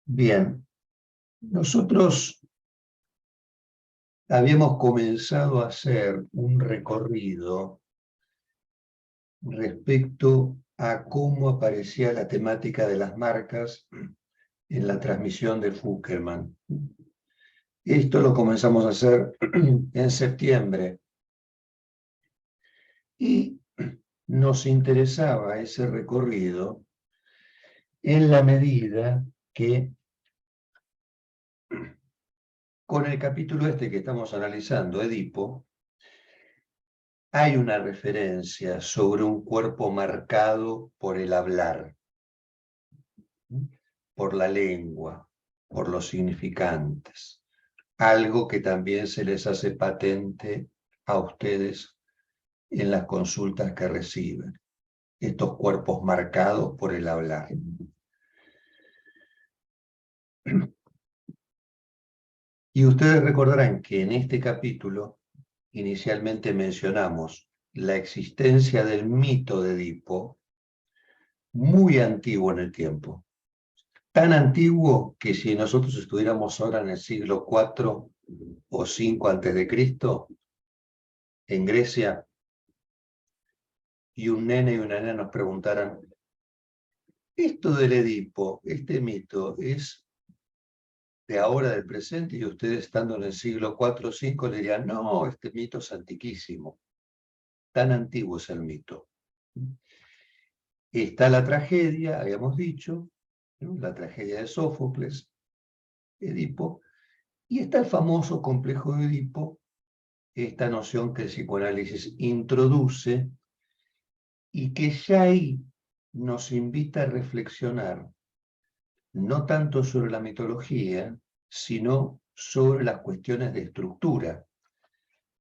Bien, nosotros habíamos comenzado a hacer un recorrido respecto a cómo aparecía la temática de las marcas en la transmisión del Fuckerman. Esto lo comenzamos a hacer en septiembre y nos interesaba ese recorrido en la medida que con el capítulo este que estamos analizando, Edipo, hay una referencia sobre un cuerpo marcado por el hablar, por la lengua, por los significantes, algo que también se les hace patente a ustedes en las consultas que reciben, estos cuerpos marcados por el hablar. Y ustedes recordarán que en este capítulo inicialmente mencionamos la existencia del mito de Edipo, muy antiguo en el tiempo, tan antiguo que si nosotros estuviéramos ahora en el siglo IV o V antes de Cristo, en Grecia, y un nene y una nena nos preguntaran, esto del Edipo, este mito, ¿es de ahora, del presente? Y ustedes estando en el siglo IV o V le dirían, no, este mito es antiquísimo, tan antiguo es el mito. Está la tragedia, habíamos dicho, ¿no? La tragedia de Sófocles, Edipo, y está el famoso complejo de Edipo, esta noción que el psicoanálisis introduce y que ya ahí nos invita a reflexionar no tanto sobre la mitología, sino sobre las cuestiones de estructura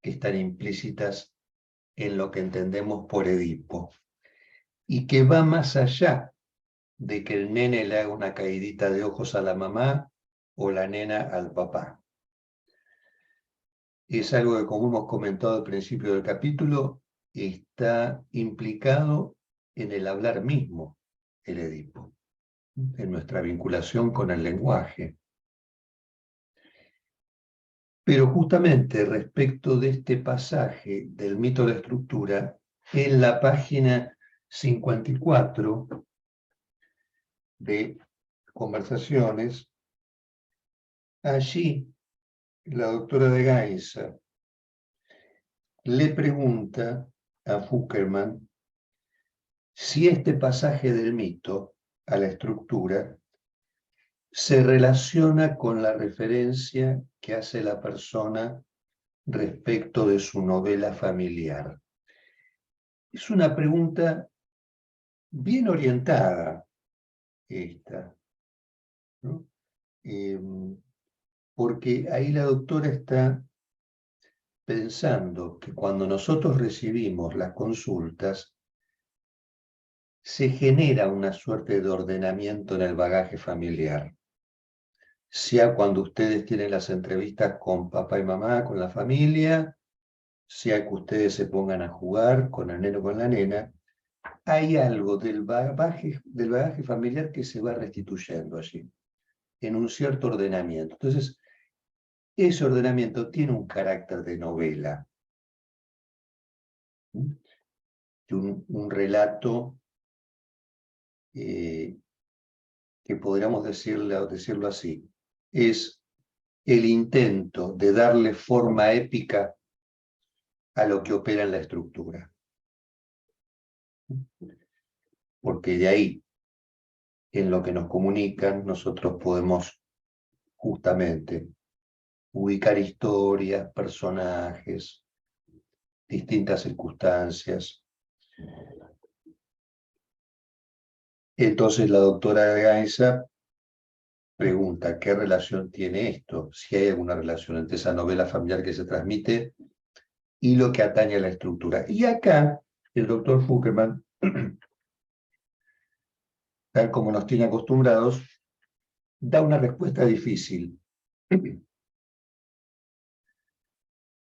que están implícitas en lo que entendemos por Edipo, y que va más allá de que el nene le haga una caidita de ojos a la mamá o la nena al papá. Es algo que, como hemos comentado al principio del capítulo, está implicado en el hablar mismo, el Edipo, en nuestra vinculación con el lenguaje. Pero justamente respecto de este pasaje del mito de la estructura, en la página 54 de Conversaciones, allí la doctora de Gainza le pregunta a Fuckerman si este pasaje del mito a la estructura se relaciona con la referencia que hace la persona respecto de su novela familiar. Es una pregunta bien orientada esta, ¿no? Porque ahí la doctora está pensando que cuando nosotros recibimos las consultas, se genera una suerte de ordenamiento en el bagaje familiar. Sea cuando ustedes tienen las entrevistas con papá y mamá, con la familia, sea que ustedes se pongan a jugar con el neno o con la nena, hay algo del bagaje familiar que se va restituyendo allí, en un cierto ordenamiento. Entonces, ese ordenamiento tiene un carácter de novela, un relato que podríamos decirlo así, es el intento de darle forma épica a lo que opera en la estructura. Porque de ahí, en lo que nos comunican, nosotros podemos justamente ubicar historias, personajes, distintas circunstancias. Entonces la doctora Gainza pregunta qué relación tiene esto, si hay alguna relación entre esa novela familiar que se transmite y lo que atañe a la estructura. Y acá el doctor Fuckerman, tal como nos tiene acostumbrados, da una respuesta difícil,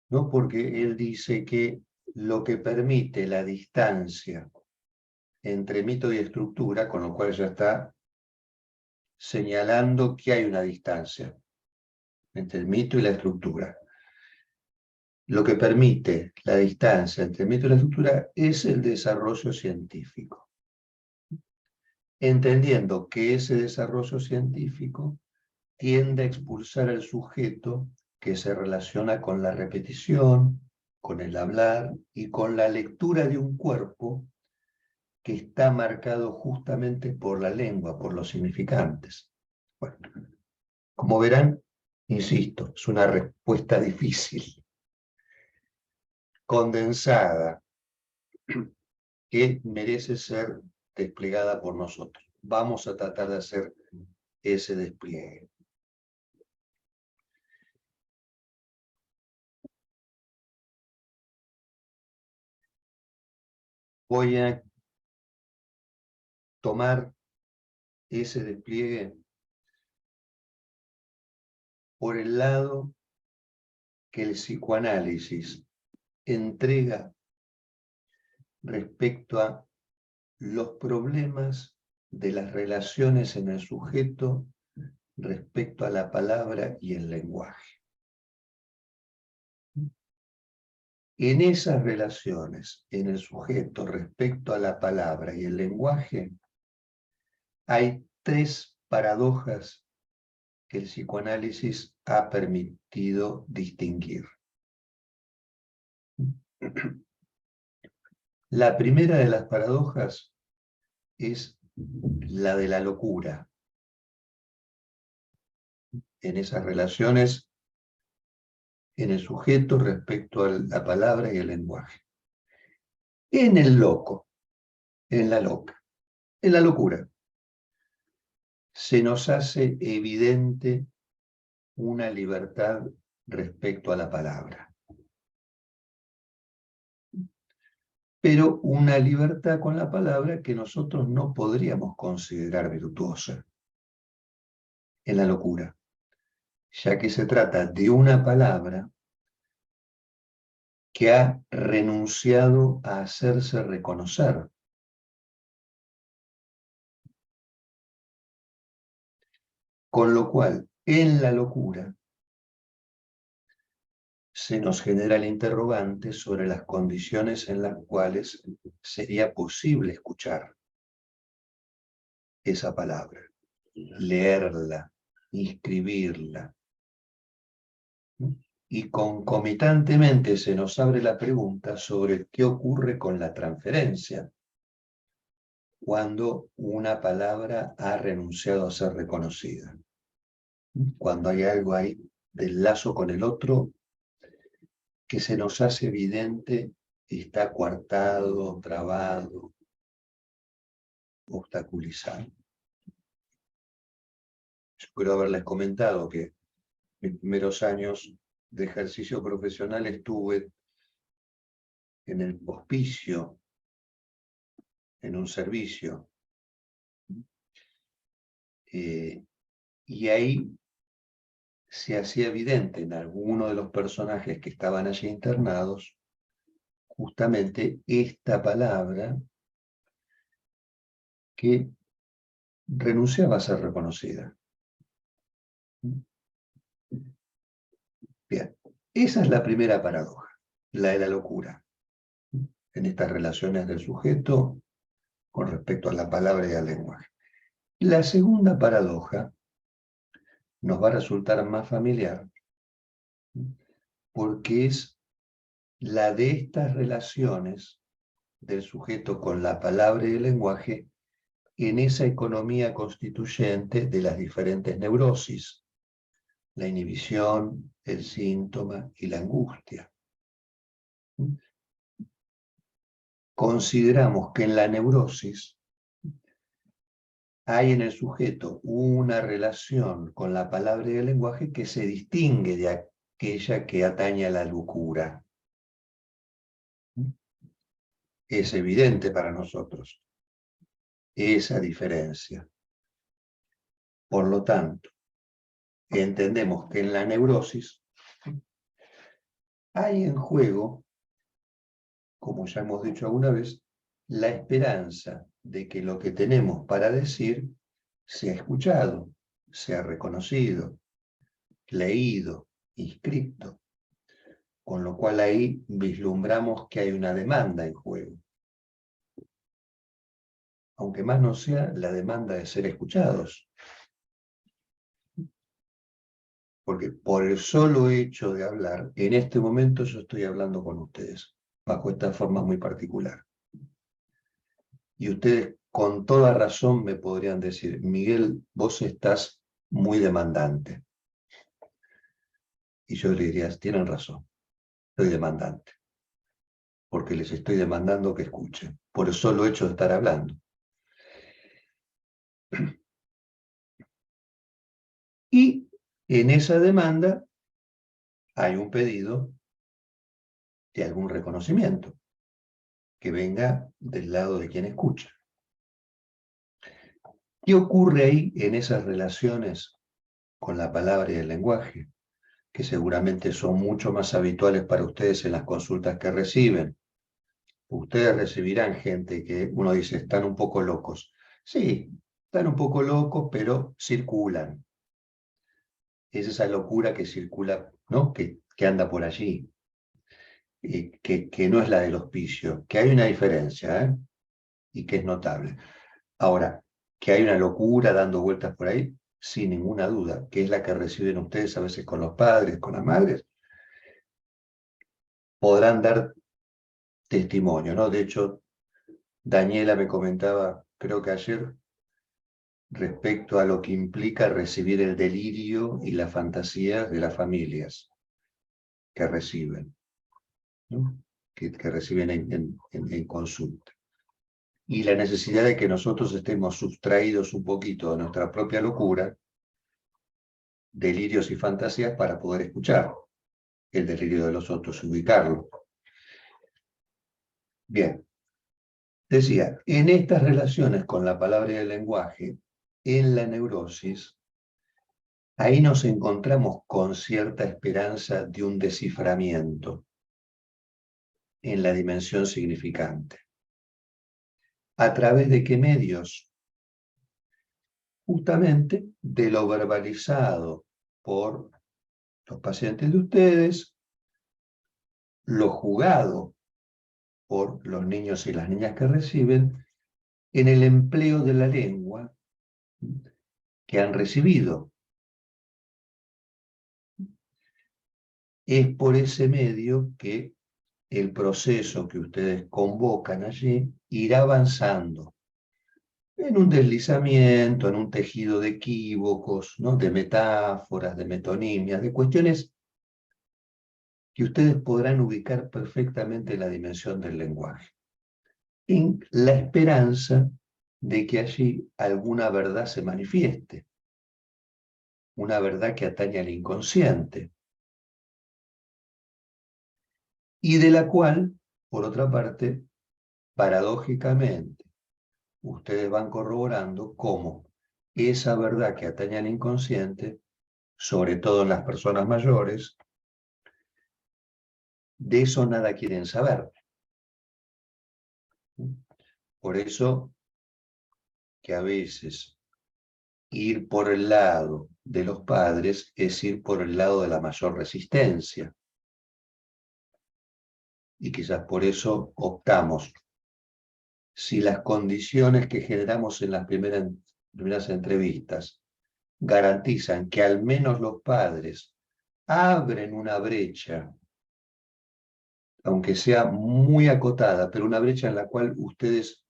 ¿no? Porque él dice que lo que permite la distancia entre mito y estructura, con lo cual ya está señalando que hay una distancia entre el mito y la estructura. Lo que permite la distancia entre el mito y la estructura es el desarrollo científico. Entendiendo que ese desarrollo científico tiende a expulsar al sujeto que se relaciona con la repetición, con el hablar y con la lectura de un cuerpo que está marcado justamente por la lengua, por los significantes. Bueno, como verán, insisto, es una respuesta difícil, condensada, que merece ser desplegada por nosotros. Vamos a tratar de hacer ese despliegue. Voy a tomar ese despliegue por el lado que el psicoanálisis entrega respecto a los problemas de las relaciones en el sujeto respecto a la palabra y el lenguaje. En esas relaciones en el sujeto respecto a la palabra y el lenguaje hay tres paradojas que el psicoanálisis ha permitido distinguir. La primera de las paradojas es la de la locura. En esas relaciones en el sujeto respecto a la palabra y el lenguaje. En el loco, en la loca, en la locura, se nos hace evidente una libertad respecto a la palabra. Pero una libertad con la palabra que nosotros no podríamos considerar virtuosa en la locura, ya que se trata de una palabra que ha renunciado a hacerse reconocer. Con lo cual, en la locura, se nos genera el interrogante sobre las condiciones en las cuales sería posible escuchar esa palabra, leerla, inscribirla. Y concomitantemente se nos abre la pregunta sobre qué ocurre con la transferencia cuando una palabra ha renunciado a ser reconocida. Cuando hay algo ahí del lazo con el otro que se nos hace evidente está coartado, trabado, obstaculizado. Yo quiero haberles comentado que en mis primeros años de ejercicio profesional estuve en el hospicio, en un servicio, y ahí se hacía evidente en alguno de los personajes que estaban allí internados justamente esta palabra que renunciaba a ser reconocida. Bien, esa es la primera paradoja, la de la locura, en estas relaciones del sujeto con respecto a la palabra y al lenguaje. La segunda paradoja nos va a resultar más familiar porque es la de estas relaciones del sujeto con la palabra y el lenguaje en esa economía constituyente de las diferentes neurosis, la inhibición, el síntoma y la angustia. Consideramos que en la neurosis hay en el sujeto una relación con la palabra y el lenguaje que se distingue de aquella que atañe a la locura. Es evidente para nosotros esa diferencia. Por lo tanto, entendemos que en la neurosis hay en juego, como ya hemos dicho alguna vez, la esperanza de que lo que tenemos para decir sea escuchado, sea reconocido, leído, inscrito. Con lo cual ahí vislumbramos que hay una demanda en juego. Aunque más no sea la demanda de ser escuchados. Porque por el solo hecho de hablar, en este momento yo estoy hablando con ustedes, bajo esta forma muy particular. Y ustedes con toda razón me podrían decir, Miguel, vos estás muy demandante. Y yo les diría, tienen razón, soy demandante. Porque les estoy demandando que escuchen, por el solo hecho de estar hablando. Y en esa demanda hay un pedido de algún reconocimiento que venga del lado de quien escucha. ¿Qué ocurre ahí en esas relaciones con la palabra y el lenguaje? Que seguramente son mucho más habituales para ustedes en las consultas que reciben. Ustedes recibirán gente que uno dice, están un poco locos. Sí, están un poco locos, pero circulan. Es esa locura que circula, ¿no? Que anda por allí. Que no es la del hospicio, que hay una diferencia, ¿eh? Y que es notable. Ahora, que hay una locura dando vueltas por ahí, sin ninguna duda, que es la que reciben ustedes a veces con los padres, con las madres, podrán dar testimonio, ¿no? De hecho, Daniela me comentaba, creo que ayer, respecto a lo que implica recibir el delirio y la fantasía de las familias que reciben, ¿no? Que reciben en consulta. Y la necesidad de que nosotros estemos sustraídos un poquito de nuestra propia locura, delirios y fantasías para poder escuchar el delirio de los otros y ubicarlo. Bien, decía, en estas relaciones con la palabra y el lenguaje, en la neurosis, ahí nos encontramos con cierta esperanza de un desciframiento en la dimensión significante. ¿A través de qué medios? Justamente de lo verbalizado por los pacientes de ustedes, lo jugado por los niños y las niñas que reciben, en el empleo de la lengua que han recibido. Es por ese medio que el proceso que ustedes convocan allí irá avanzando en un deslizamiento, en un tejido de equívocos, ¿no? De metáforas, de metonimias, de cuestiones que ustedes podrán ubicar perfectamente en la dimensión del lenguaje, en la esperanza de que allí alguna verdad se manifieste, una verdad que atañe al inconsciente, y de la cual, por otra parte, paradójicamente, ustedes van corroborando cómo esa verdad que atañe al inconsciente, sobre todo en las personas mayores, de eso nada quieren saber. Por eso que a veces ir por el lado de los padres es ir por el lado de la mayor resistencia. Y quizás por eso optamos. Si las condiciones que generamos en las primeras entrevistas garantizan que al menos los padres abren una brecha, aunque sea muy acotada, pero una brecha en la cual ustedes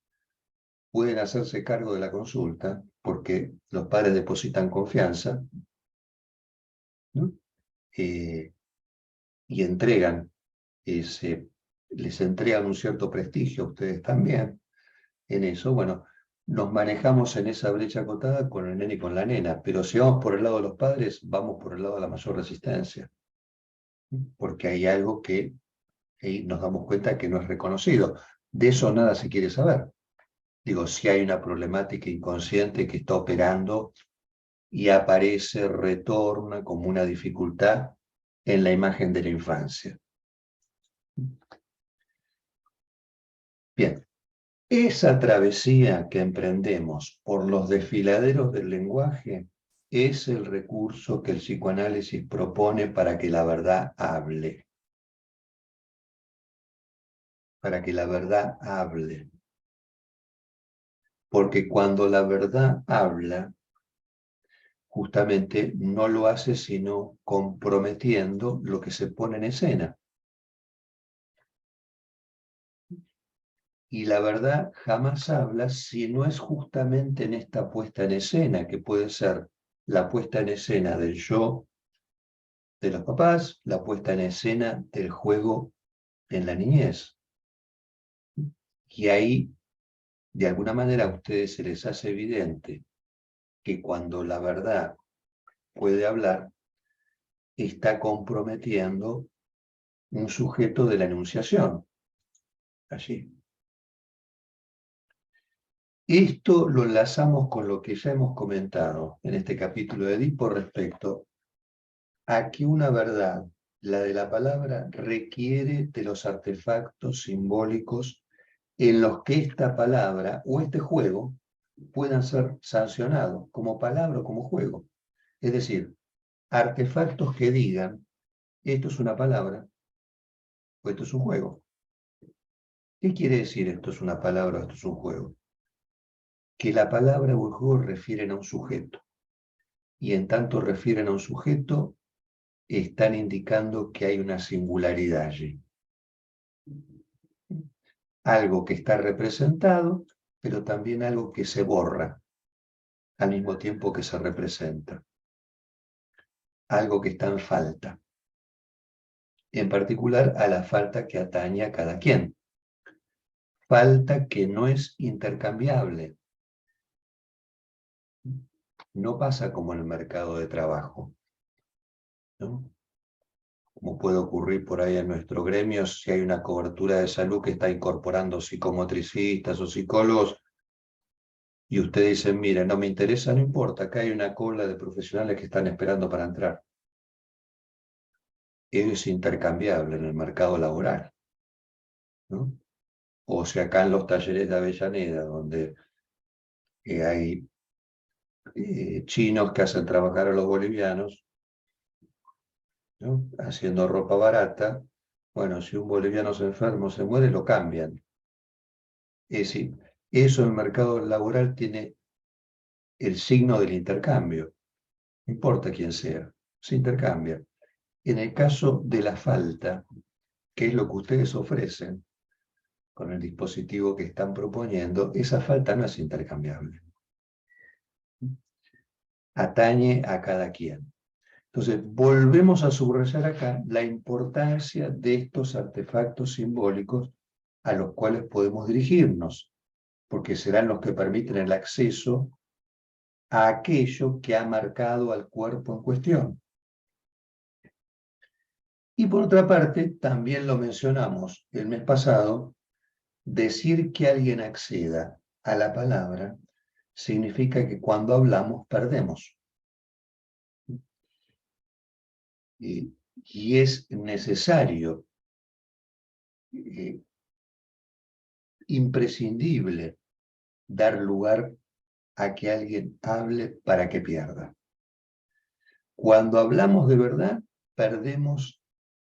pueden hacerse cargo de la consulta, porque los padres depositan confianza, ¿no? Y entregan les entregan un cierto prestigio a ustedes también en eso. Bueno, nos manejamos en esa brecha acotada con el nene y con la nena, pero si vamos por el lado de los padres, vamos por el lado de la mayor resistencia, porque hay algo que ahí nos damos cuenta que no es reconocido. De eso nada se quiere saber. Digo, si hay una problemática inconsciente que está operando y aparece, retorna como una dificultad en la imagen de la infancia. Bien, Esa travesía que emprendemos por los desfiladeros del lenguaje es el recurso que el psicoanálisis propone para que la verdad hable. Para que la verdad hable. Porque cuando la verdad habla, justamente no lo hace sino comprometiendo lo que se pone en escena. Y la verdad jamás habla si no es justamente en esta puesta en escena, que puede ser la puesta en escena del yo de los papás, la puesta en escena del juego en la niñez. Y ahí, de alguna manera, a ustedes se les hace evidente que cuando la verdad puede hablar, está comprometiendo un sujeto de la enunciación. Allí. Esto lo enlazamos con lo que ya hemos comentado en este capítulo de Edipo respecto a que una verdad, la de la palabra, requiere de los artefactos simbólicos en los que esta palabra o este juego puedan ser sancionados como palabra o como juego. Es decir, artefactos que digan, esto es una palabra o esto es un juego. ¿Qué quiere decir esto es una palabra o esto es un juego? Que la palabra o el juego refieren a un sujeto. Y en tanto refieren a un sujeto, están indicando que hay una singularidad allí. Algo que está representado, pero también algo que se borra al mismo tiempo que se representa. Algo que está en falta. En particular a la falta que atañe a cada quien. Falta que no es intercambiable. No pasa como en el mercado de trabajo, ¿no? Como puede ocurrir por ahí en nuestro gremio, si hay una cobertura de salud que está incorporando psicomotricistas o psicólogos, y usted dice, mira, no me interesa, no importa, acá hay una cola de profesionales que están esperando para entrar. Es intercambiable en el mercado laboral, ¿no? O sea, acá en los talleres de Avellaneda, donde hay chinos que hacen trabajar a los bolivianos, ¿no? Haciendo ropa barata. Bueno, si un boliviano se enferma o se muere, lo cambian. Es decir, eso en el mercado laboral tiene el signo del intercambio. No importa quién sea, se intercambia. En el caso de la falta, que es lo que ustedes ofrecen con el dispositivo que están proponiendo, esa falta no es intercambiable. Atañe a cada quien. Entonces, volvemos a subrayar acá la importancia de estos artefactos simbólicos a los cuales podemos dirigirnos, porque serán los que permiten el acceso a aquello que ha marcado al cuerpo en cuestión. Y por otra parte, también lo mencionamos el mes pasado, decir que alguien acceda a la palabra significa que cuando hablamos perdemos. Y es necesario, imprescindible, dar lugar a que alguien hable para que pierda. Cuando hablamos de verdad, perdemos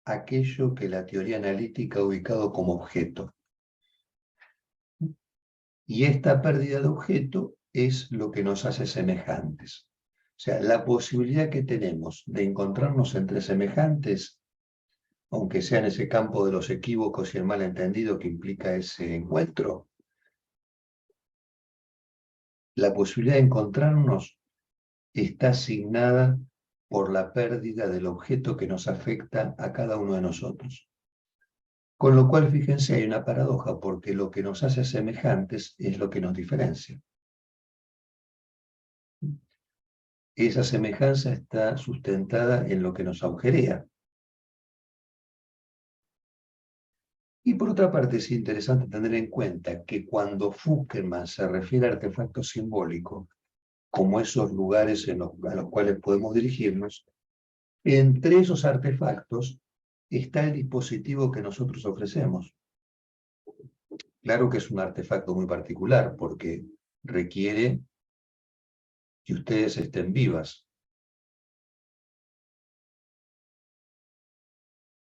aquello que la teoría analítica ha ubicado como objeto. Y esta pérdida de objeto es lo que nos hace semejantes. O sea, la posibilidad que tenemos de encontrarnos entre semejantes, aunque sea en ese campo de los equívocos y el malentendido que implica ese encuentro, la posibilidad de encontrarnos está asignada por la pérdida del objeto que nos afecta a cada uno de nosotros. Con lo cual, fíjense, hay una paradoja, porque lo que nos hace semejantes es lo que nos diferencia. Esa semejanza está sustentada en lo que nos agujerea. Y por otra parte, es interesante tener en cuenta que cuando Fouquelman se refiere a artefactos simbólicos, como esos lugares a los cuales podemos dirigirnos, entre esos artefactos está el dispositivo que nosotros ofrecemos. Claro que es un artefacto muy particular, porque requiere que ustedes estén vivas,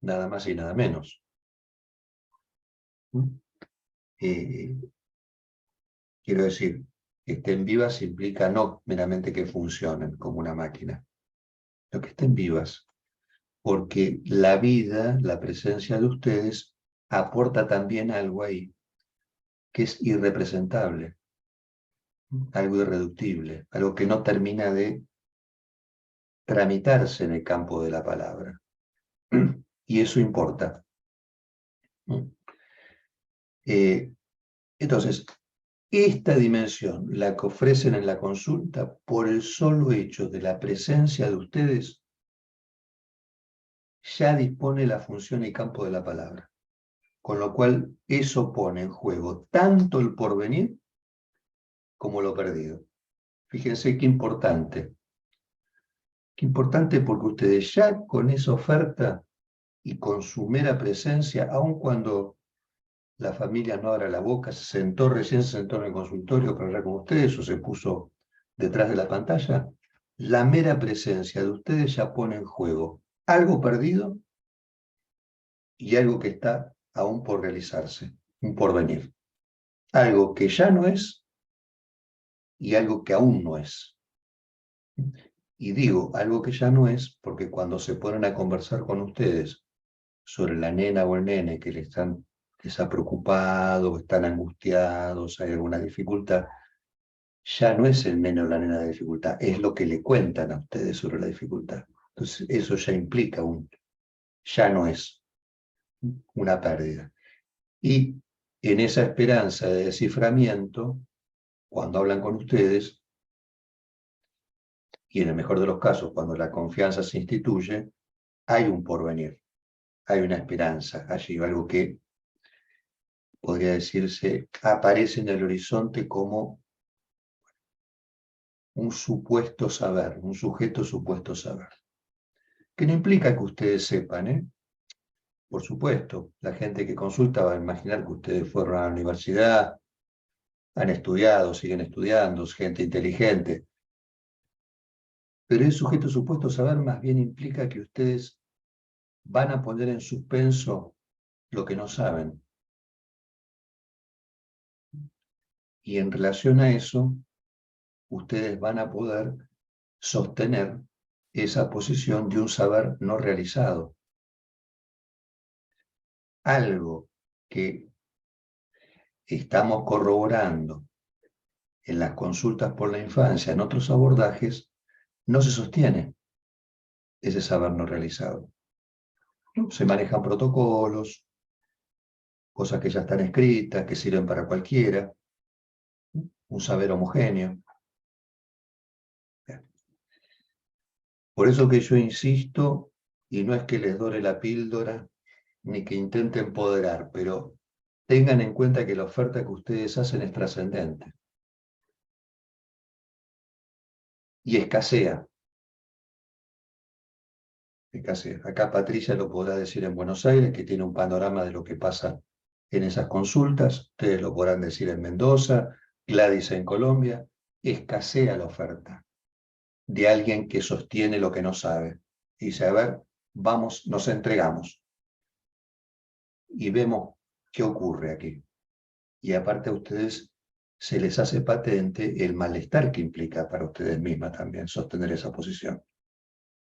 nada más y nada menos. Eh, quiero decir, que estén vivas implica no meramente que funcionen como una máquina, sino que estén vivas, porque la vida, la presencia de ustedes, aporta también algo ahí que es irrepresentable, algo irreductible, algo que no termina de tramitarse en el campo de la palabra. Y eso importa. Entonces, esta dimensión, la que ofrecen en la consulta, por el solo hecho de la presencia de ustedes, ya dispone la función y campo de la palabra. Con lo cual, eso pone en juego tanto el porvenir como lo perdido. Fíjense qué importante. Qué importante porque ustedes ya con esa oferta y con su mera presencia, aun cuando la familia no abra la boca, recién se sentó en el consultorio para hablar con ustedes o se puso detrás de la pantalla, la mera presencia de ustedes ya pone en juego algo perdido y algo que está aún por realizarse, un porvenir. Algo que ya no es y algo que aún no es. Y digo algo que ya no es porque cuando se ponen a conversar con ustedes sobre la nena o el nene que les ha preocupado, están angustiados, hay alguna dificultad, ya no es el nene o la nena de dificultad, es lo que le cuentan a ustedes sobre la dificultad. Entonces, eso ya implica ya no es una pérdida. Y en esa esperanza de desciframiento, cuando hablan con ustedes, y en el mejor de los casos, cuando la confianza se instituye, hay un porvenir, hay una esperanza, allí algo que podría decirse aparece en el horizonte como un supuesto saber, un sujeto supuesto saber. Que no implica que ustedes sepan, ¿eh? Por supuesto, la gente que consulta va a imaginar que ustedes fueron a la universidad, han estudiado, siguen estudiando, es gente inteligente. Pero el sujeto supuesto saber más bien implica que ustedes van a poner en suspenso lo que no saben. Y en relación a eso, ustedes van a poder sostener esa posición de un saber no realizado. Algo que estamos corroborando en las consultas por la infancia, en otros abordajes, no se sostiene ese saber no realizado. Se manejan protocolos, cosas que ya están escritas, que sirven para cualquiera, un saber homogéneo. Por eso que yo insisto, y no es que les dore la píldora, ni que intente empoderar, pero tengan en cuenta que la oferta que ustedes hacen es trascendente. Y escasea. Escasea. Acá Patricia lo podrá decir en Buenos Aires, que tiene un panorama de lo que pasa en esas consultas. Ustedes lo podrán decir en Mendoza, Gladys en Colombia. Escasea la oferta de alguien que sostiene lo que no sabe. Y dice, a ver, vamos, nos entregamos y vemos qué ocurre aquí. Y aparte a ustedes se les hace patente el malestar que implica para ustedes mismas también sostener esa posición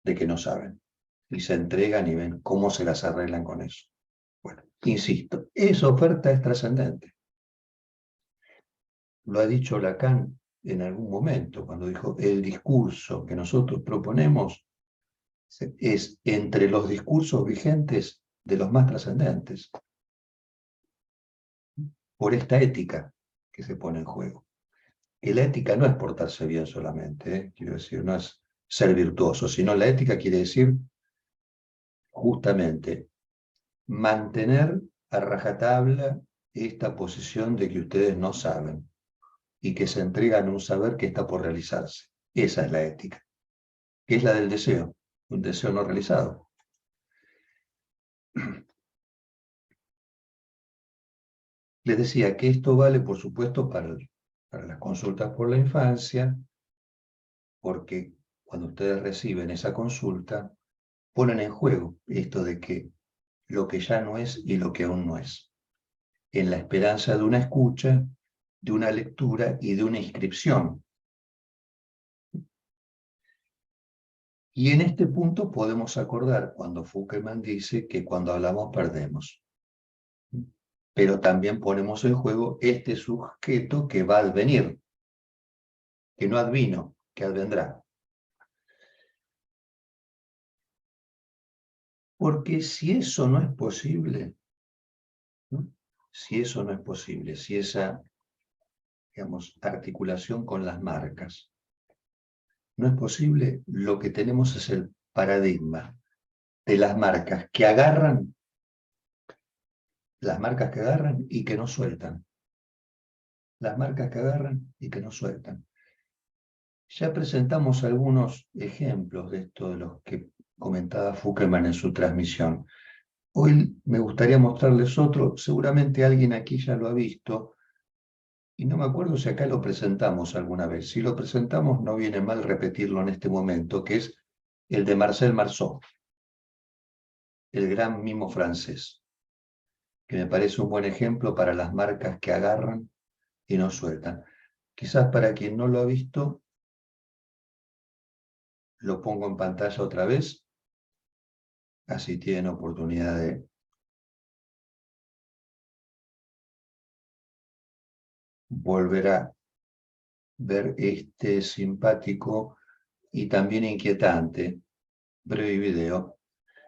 de que no saben. Y se entregan y ven cómo se las arreglan con eso. Bueno, insisto, esa oferta es trascendente. Lo ha dicho Lacan en algún momento, cuando dijo, el discurso que nosotros proponemos es entre los discursos vigentes de los más trascendentes, por esta ética que se pone en juego. Y la ética no es portarse bien solamente, quiero decir, no es ser virtuoso, sino la ética quiere decir justamente mantener a rajatabla esta posición de que ustedes no saben y que se entregan un saber que está por realizarse. Esa es la ética, que es la del deseo, un deseo no realizado. Les decía que esto vale, por supuesto, para las consultas por la infancia, porque cuando ustedes reciben esa consulta, ponen en juego esto de que lo que ya no es y lo que aún no es, en la esperanza de una escucha, de una lectura y de una inscripción. Y en este punto podemos acordar cuando Foucault dice que cuando hablamos perdemos. Pero también ponemos en juego este sujeto que va a advenir, que no advino, que advendrá. Porque si eso no es posible, ¿no? Si eso no es posible, si esa, digamos, articulación con las marcas no es posible, lo que tenemos es el paradigma de las marcas que agarran y que no sueltan. Las marcas que agarran y que no sueltan. Ya presentamos algunos ejemplos de esto de los que comentaba Foucault en su transmisión. Hoy me gustaría mostrarles otro, seguramente alguien aquí ya lo ha visto, y no me acuerdo si acá lo presentamos alguna vez. Si lo presentamos, no viene mal repetirlo en este momento, que es el de Marcel Marceau, el gran mimo francés, que me parece un buen ejemplo para las marcas que agarran y no sueltan. Quizás para quien no lo ha visto, lo pongo en pantalla otra vez, así tienen oportunidad de volver a ver este simpático y también inquietante breve video.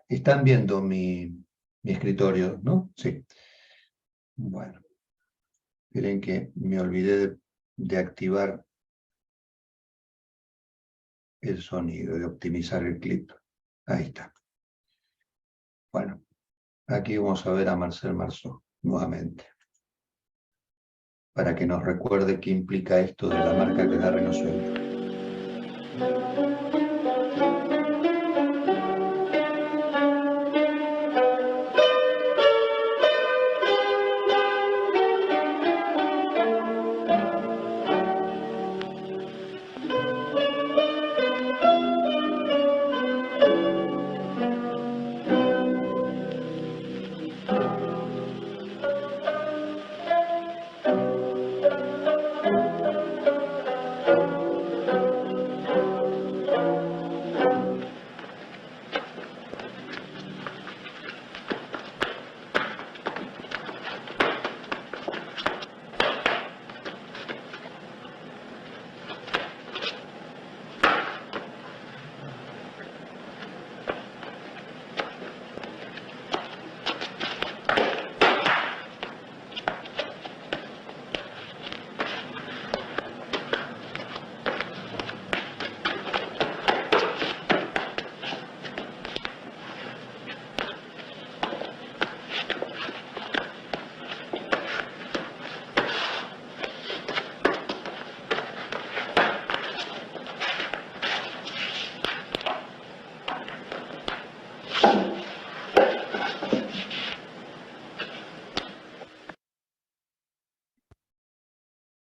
Están viendo mi escritorio, ¿no? Sí. Bueno, miren que me olvidé de activar el sonido, de optimizar el clip. Ahí está. Bueno, aquí vamos a ver a Marcel Marceau nuevamente, para que nos recuerde qué implica esto de la marca que agarra y no suelta.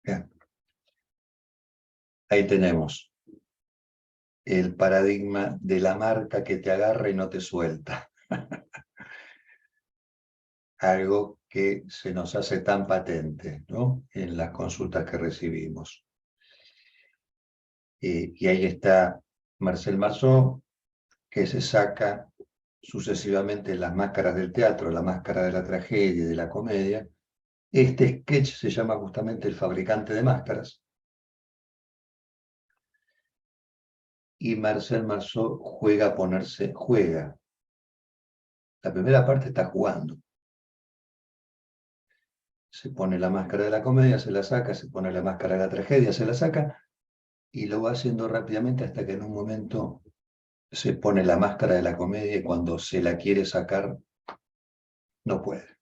Bien. Ahí tenemos el paradigma de la marca que te agarra y no te suelta. Algo que se nos hace tan patente, ¿no? En las consultas que recibimos. Y ahí está Marcel Marceau, que se saca sucesivamente las máscaras del teatro, la máscara de la tragedia y de la comedia. Este sketch se llama justamente El fabricante de máscaras. Y Marcel Marceau juega. La primera parte está jugando. Se pone la máscara de la comedia, se la saca, se pone la máscara de la tragedia, se la saca, y lo va haciendo rápidamente hasta que en un momento se pone la máscara de la comedia y cuando se la quiere sacar, no puede.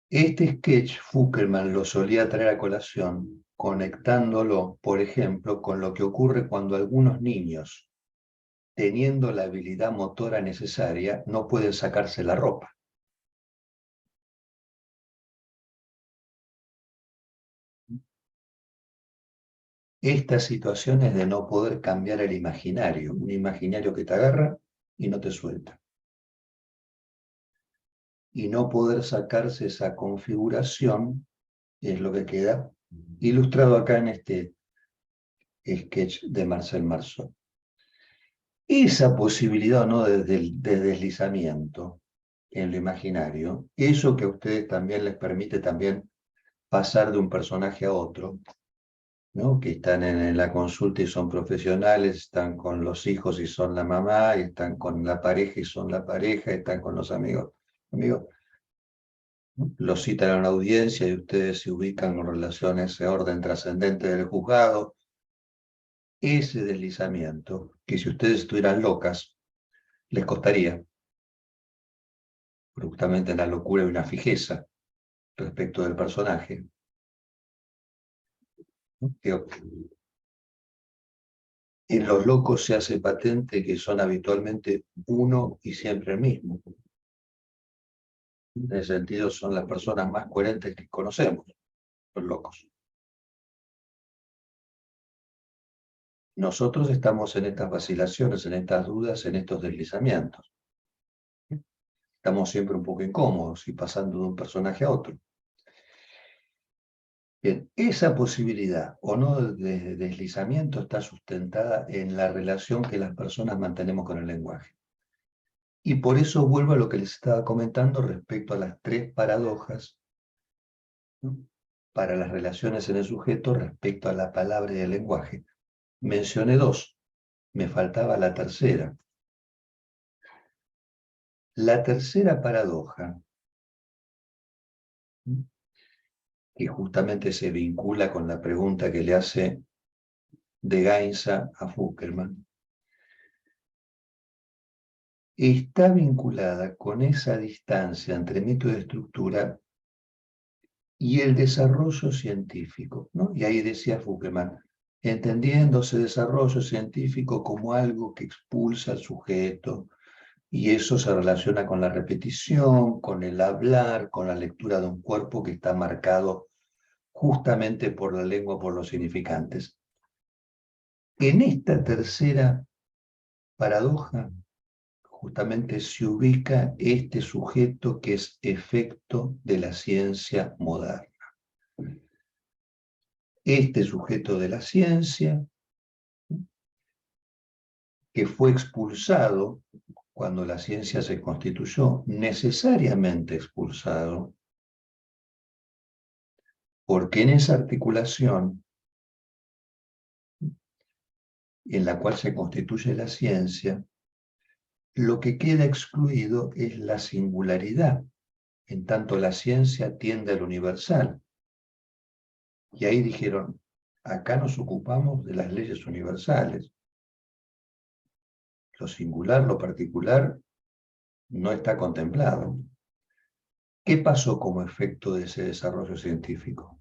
Este sketch Foucault lo solía traer a colación, conectándolo, por ejemplo, con lo que ocurre cuando algunos niños, teniendo la habilidad motora necesaria, no pueden sacarse la ropa. estas situaciones de no poder cambiar el imaginario, un imaginario que te agarra y no te suelta. Y no poder sacarse esa configuración es lo que queda ilustrado acá en este sketch de Marcel Marceau. Esa posibilidad, ¿no?, de deslizamiento en lo imaginario, eso que a ustedes también les permite también pasar de un personaje a otro, ¿no?, que están en la consulta y son profesionales, están con los hijos y son la mamá, y están con la pareja y son la pareja, están con los amigos, ¿no? Los citan a una audiencia y ustedes se ubican en relación a ese orden trascendente del juzgado. Ese deslizamiento, que si ustedes estuvieran locas, les costaría, justamente en la locura y una fijeza respecto del personaje. En los locos se hace patente que son habitualmente uno y siempre el mismo. En ese sentido, son las personas más coherentes que conocemos, los locos. Nosotros estamos en estas vacilaciones, en estas dudas, en estos deslizamientos. Estamos siempre un poco incómodos y pasando de un personaje a otro. Bien, esa posibilidad o no de deslizamiento está sustentada en la relación que las personas mantenemos con el lenguaje. Y por eso vuelvo a lo que les estaba comentando respecto a las 3 paradojas, ¿no?, para las relaciones en el sujeto respecto a la palabra y el lenguaje. Mencioné 2, me faltaba la tercera. La tercera paradoja, que justamente se vincula con la pregunta que le hace de Gainza a Fuckelman, está vinculada con esa distancia entre mito y estructura y el desarrollo científico, ¿no? Y ahí decía Fuckelman, entendiéndose desarrollo científico como algo que expulsa al sujeto, y eso se relaciona con la repetición, con el hablar, con la lectura de un cuerpo que está marcado justamente por la lengua, por los significantes. En esta tercera paradoja, justamente se ubica este sujeto que es efecto de la ciencia moderna. Este sujeto de la ciencia, que fue expulsado cuando la ciencia se constituyó, necesariamente expulsado, porque en esa articulación en la cual se constituye la ciencia, lo que queda excluido es la singularidad, en tanto la ciencia tiende al universal. Y ahí dijeron, acá nos ocupamos de las leyes universales. Lo singular, lo particular, no está contemplado. ¿Qué pasó como efecto de ese desarrollo científico?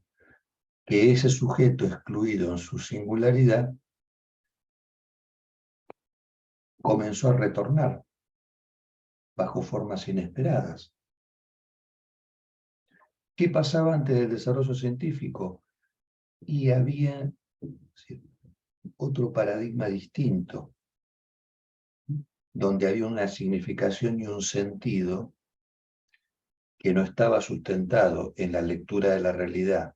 Que ese sujeto excluido en su singularidad comenzó a retornar bajo formas inesperadas. ¿Qué pasaba antes del desarrollo científico? Y había otro paradigma distinto, donde había una significación y un sentido que no estaba sustentado en la lectura de la realidad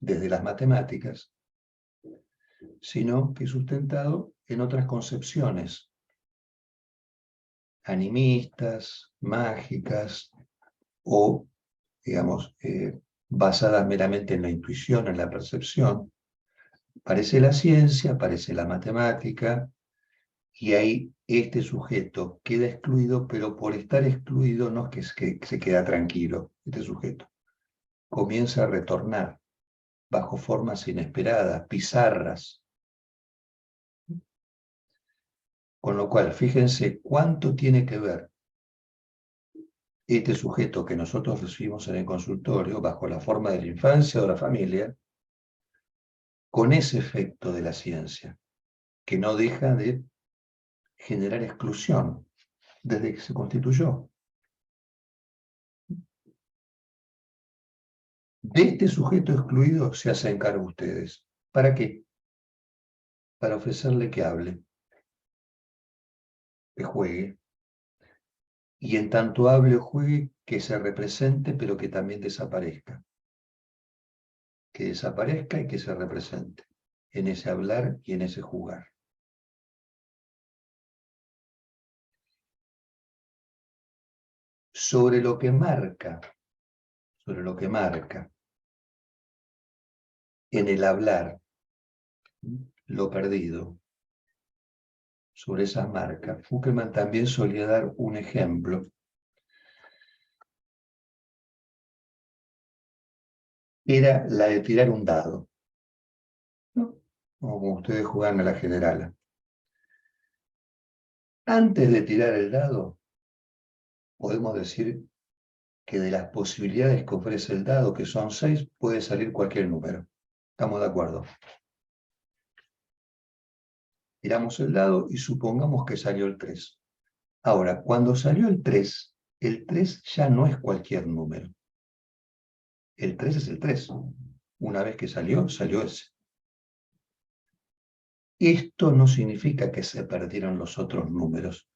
desde las matemáticas, sino que sustentado en otras concepciones animistas, mágicas o, digamos, basadas meramente en la intuición, en la percepción. Aparece la ciencia, aparece la matemática, y ahí este sujeto queda excluido, pero por estar excluido no es que se queda tranquilo, este sujeto. Comienza a retornar bajo formas inesperadas, pizarras. Con lo cual, fíjense cuánto tiene que ver este sujeto que nosotros recibimos en el consultorio, bajo la forma de la infancia o de la familia, con ese efecto de la ciencia, que no deja de generar exclusión desde que se constituyó. De este sujeto excluido se hacen cargo ustedes. ¿Para qué? para ofrecerle que hable, que juegue, y en tanto hable o juegue, que se represente, pero que también desaparezca. Que desaparezca y que se represente en ese hablar y en ese jugar. Sobre lo que marca en el hablar lo perdido, sobre esas marcas, Fukelman también solía dar un ejemplo. Era la de tirar un dado, ¿no? Como ustedes juegan a la generala. Antes de tirar el dado, podemos decir que de las posibilidades que ofrece el dado, que son 6, puede salir cualquier número. ¿Estamos de acuerdo? Tiramos el dado y supongamos que salió el 3. Ahora, cuando salió el 3 ya no es cualquier número. El 3 es el 3. Una vez que salió ese. Esto no significa que se perdieron los otros números,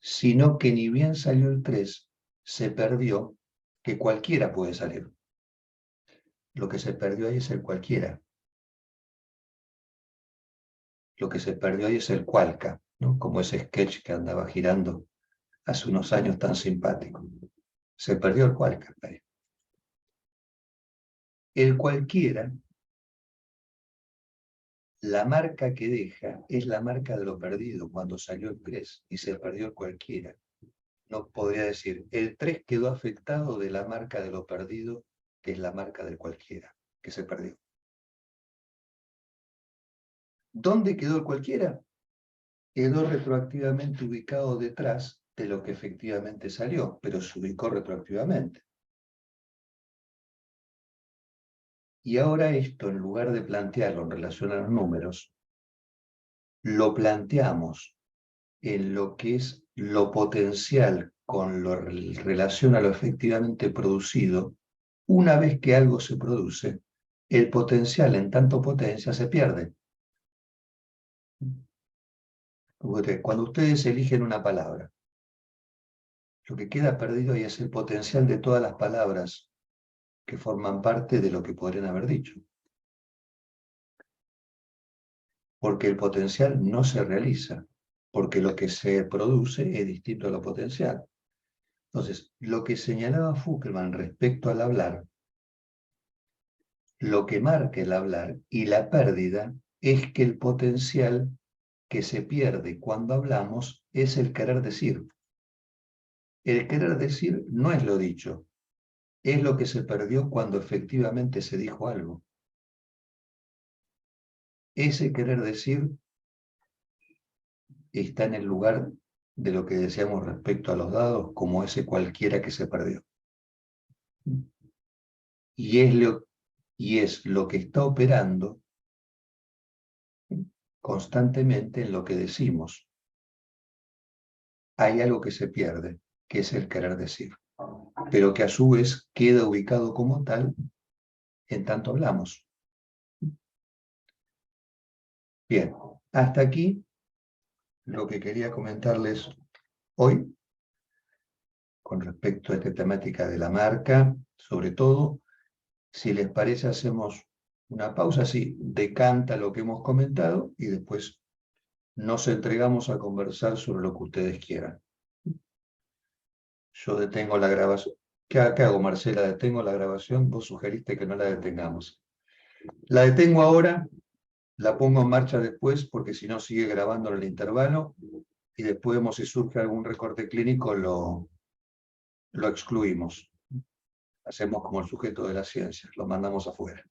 sino que ni bien salió el 3, se perdió que cualquiera puede salir. Lo que se perdió ahí es el cualquiera. Lo que se perdió ahí es el cualca, ¿no? Como ese sketch que andaba girando hace unos años tan simpático. Se perdió el cualca ahí. El cualquiera, la marca que deja es la marca de lo perdido cuando salió el 3 y se perdió el cualquiera. No podría decir, el 3 quedó afectado de la marca de lo perdido, que es la marca del cualquiera, que se perdió. ¿Dónde quedó el cualquiera? Quedó retroactivamente ubicado detrás de lo que efectivamente salió, pero se ubicó retroactivamente. Y ahora esto, en lugar de plantearlo en relación a los números, lo planteamos en lo que es lo potencial con relación a lo efectivamente producido. Una vez que algo se produce, el potencial en tanto potencia se pierde. Cuando ustedes eligen una palabra, lo que queda perdido ahí es el potencial de todas las palabras que forman parte de lo que podrían haber dicho. Porque el potencial no se realiza, porque lo que se produce es distinto a lo potencial. Entonces, lo que señalaba Fukelman respecto al hablar, lo que marca el hablar y la pérdida es que el potencial que se pierde cuando hablamos es el querer decir. El querer decir no es lo dicho, es lo que se perdió cuando efectivamente se dijo algo. Ese querer decir está en el lugar de lo que decíamos respecto a los dados, como ese cualquiera que se perdió. Y es lo que está operando constantemente en lo que decimos. Hay algo que se pierde, que es el querer decir, pero que a su vez queda ubicado como tal en tanto hablamos. Bien, hasta aquí lo que quería comentarles hoy con respecto a esta temática de la marca, sobre todo. Si les parece, hacemos una pausa, así decanta lo que hemos comentado y después nos entregamos a conversar sobre lo que ustedes quieran. Yo detengo la grabación. ¿Qué hago, Marcela? Detengo la grabación. Vos sugeriste que no la detengamos. La detengo ahora, la pongo en marcha después, porque si no sigue grabando en el intervalo, y después vemos si surge algún recorte clínico, lo excluimos. Hacemos como el sujeto de la ciencia, lo mandamos afuera.